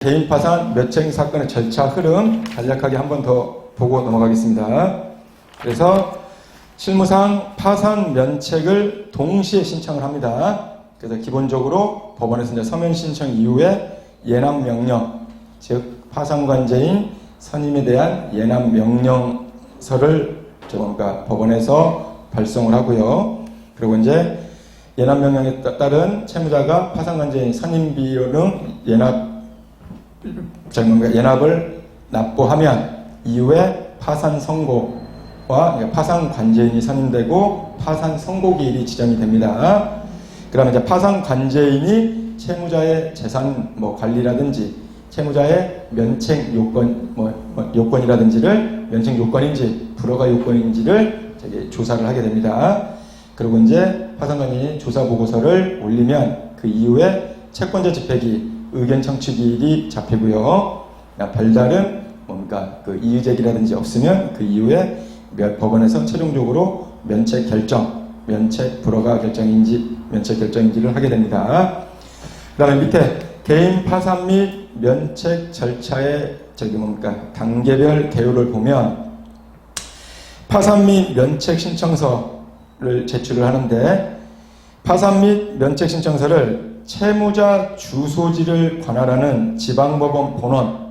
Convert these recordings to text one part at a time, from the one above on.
개인 파산 면책 사건의 절차 흐름 간략하게 한 번 더 보고 넘어가겠습니다. 그래서 실무상 파산 면책을 동시에 신청을 합니다. 그래서 기본적으로 법원에서 이제 서면 신청 이후에 예납 명령, 즉 파산관제인 선임에 대한 예납 명령서를 그러니까 법원에서 발송을 하고요. 그리고 이제 예납 명령에 따른 채무자가 파산관제인 선임 비용은 예납을 납부하면 이후에 파산 선고와 파산 관제인이 선임되고 파산 선고기일이 지정이 됩니다. 그러면 이제 파산 관제인이 채무자의 재산 관리라든지 채무자의 면책 요건 요건이라든지를 면책 요건인지 불허가 요건인지를 조사를 하게 됩니다. 그리고 이제 파산 관제인이 조사 보고서를 올리면 그 이후에 채권자 집행기 의견 청취기일이 잡히고요. 별다른 그 이의 제기라든지 없으면 그 이후에 법원에서 최종적으로 면책 불허가 면책 결정인지를 하게 됩니다. 그 다음에 밑에 개인 파산 및 면책 절차의 단계별 개요를 보면 파산 및 면책 신청서를 제출을 하는데 파산 및 면책 신청서를 채무자 주소지를 관할하는 지방법원 본원,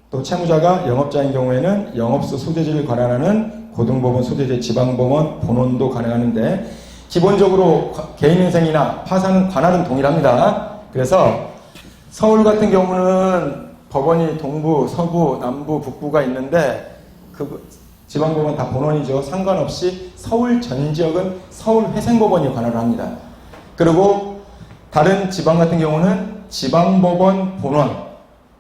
또 채무자가 영업자인 경우에는 영업소 소재지를 관할하는 고등법원 소재지 지방법원 본원도 가능하는데 기본적으로 개인회생이나 파산은 관할은 동일합니다. 그래서 서울 같은 경우는 법원이 동부, 서부, 남부, 북부가 있는데 그 지방법원 다 본원이죠. 상관없이 서울 전 지역은 서울회생법원이 관할을 합니다. 그리고 다른 지방 같은 경우는 지방법원 본원.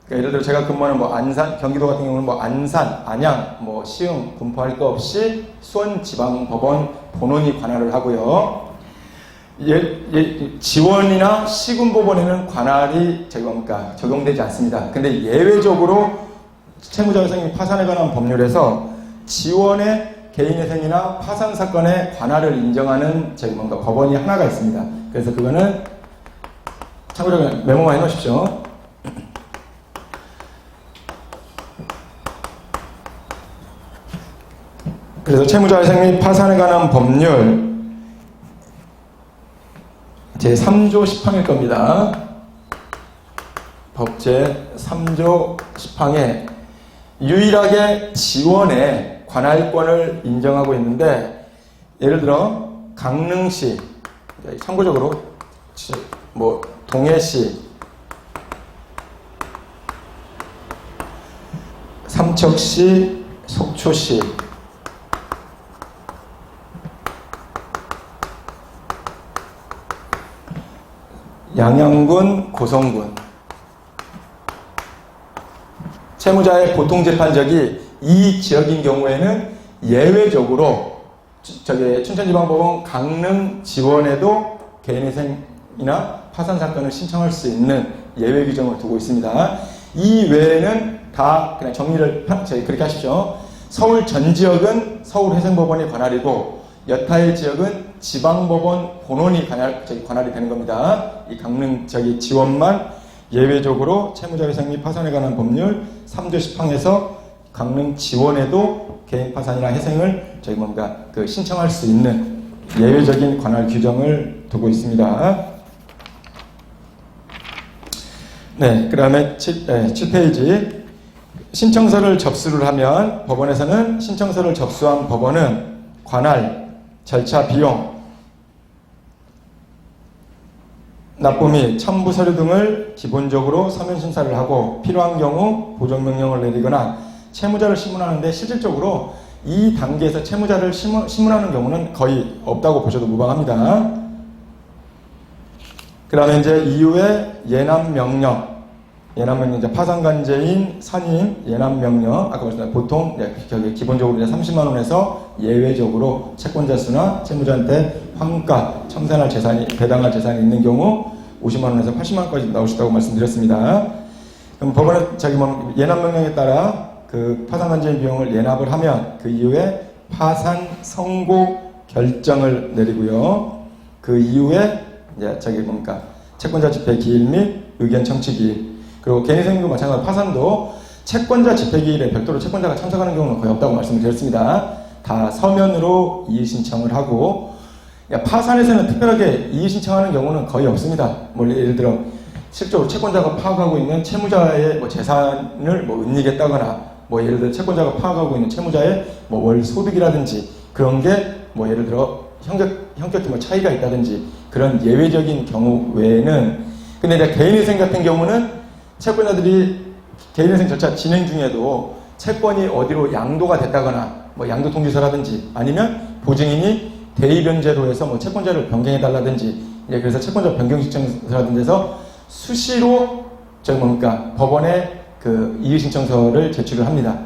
그러니까 예를 들어 제가 근무하는 안산, 경기도 같은 경우는 안산, 안양, 시흥, 분포할 거 없이 수원지방법원 본원이 관할을 하고요. 지원이나 시군법원에는 관할이 적용되지 않습니다. 근데 예외적으로 채무자 회생이 파산에 관한 법률에서 지원의 개인회생이나 파산 사건의 관할을 인정하는 법원이 하나가 있습니다. 그래서 그거는 참고로 메모만 해놓으십시오. 그래서 채무자 회생 및 파산에 관한 법률 제3조 10항일 겁니다. 법 제3조 10항에 유일하게 지원의 관할권을 인정하고 있는데 예를 들어 강릉시, 참고적으로 동해시, 삼척시, 속초시, 양양군, 고성군 채무자의 보통재판적이 이 지역인 경우에는 예외적으로 춘천지방법원 강릉 지원에도 개인회생이나 파산 사건을 신청할 수 있는 예외 규정을 두고 있습니다. 이 외에는 다 그냥 정리를 그렇게 하십시오. 서울 전 지역은 서울회생법원이 관할이고 여타의 지역은 지방법원 본원이 관할이 되는 겁니다. 이 강릉 지원만 예외적으로 채무자 회생 및 파산에 관한 법률 3조 10항에서 강릉 지원에도 개인 파산이나 회생을 신청할 수 있는 예외적인 관할 규정을 두고 있습니다. 네, 그 다음에 7페이지. 신청서를 접수를 하면 법원에서는 신청서를 접수한 법원은 관할, 절차 비용, 납부 및 첨부 서류 등을 기본적으로 서면 심사를 하고 필요한 경우 보정명령을 내리거나 채무자를 심문하는데 실질적으로 이 단계에서 채무자를 심문하는 경우는 거의 없다고 보셔도 무방합니다. 그 다음에 이제 이후에 예납명령 이제 파산관제인 선임 예납명령 아까 말씀드린 보통 기본적으로 이제 30만 원에서 예외적으로 채권자 수나 채무자한테 환가 청산할 재산이 배당할 재산이 있는 경우 50만 원에서 80만 원까지 나올 수 있다고 말씀드렸습니다. 그럼 법원은 예납명령에 따라 그 파산관제인 비용을 예납을 하면 그 이후에 파산 선고 결정을 내리고요. 그 이후에 이제 채권자 집행 기일 및 의견 청취 기일 그리고 개인회생도 마찬가지로 파산도 채권자 집회기일에 별도로 채권자가 참석하는 경우는 거의 없다고 말씀을 드렸습니다. 다 서면으로 이의신청을 하고, 파산에서는 특별하게 이의신청하는 경우는 거의 없습니다. 뭐 예를 들어 실제로 채권자가 파악하고 있는 채무자의 뭐 재산을 뭐 은닉했다거나, 뭐 예를 들어 채권자가 파악하고 있는 채무자의 뭐 월 소득이라든지 그런 게 뭐 예를 들어 형격히 뭐 차이가 있다든지 그런 예외적인 경우 외에는, 근데 이제 개인회생 같은 경우는 채권자들이 개인회생 절차 진행 중에도 채권이 어디로 양도가 됐다거나 뭐 양도통지서라든지 아니면 보증인이 대의변제로 해서 뭐 채권자를 변경해달라든지, 그래서 채권자 변경신청서라든지 해서 수시로 뭡니까 법원에 그 이의신청서를 제출을 합니다.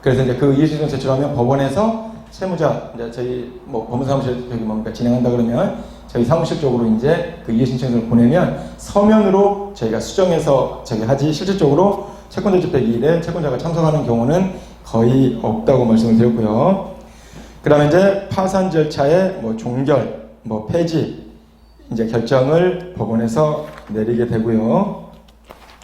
그래서 이제 그 이의신청 제출하면 법원에서 채무자, 이제 저희 뭐 법무사무실 저기 뭡니까 진행한다 그러면 저희 사무실 쪽으로 이제 그 이의신청서를 보내면 서면으로 저희가 수정해서 저기 하지, 실질적으로 채권자 집회기일에 채권자가 참석하는 경우는 거의 없다고 말씀을 드렸고요. 그 다음에 이제 파산 절차의 뭐 종결, 뭐 폐지, 이제 결정을 법원에서 내리게 되고요.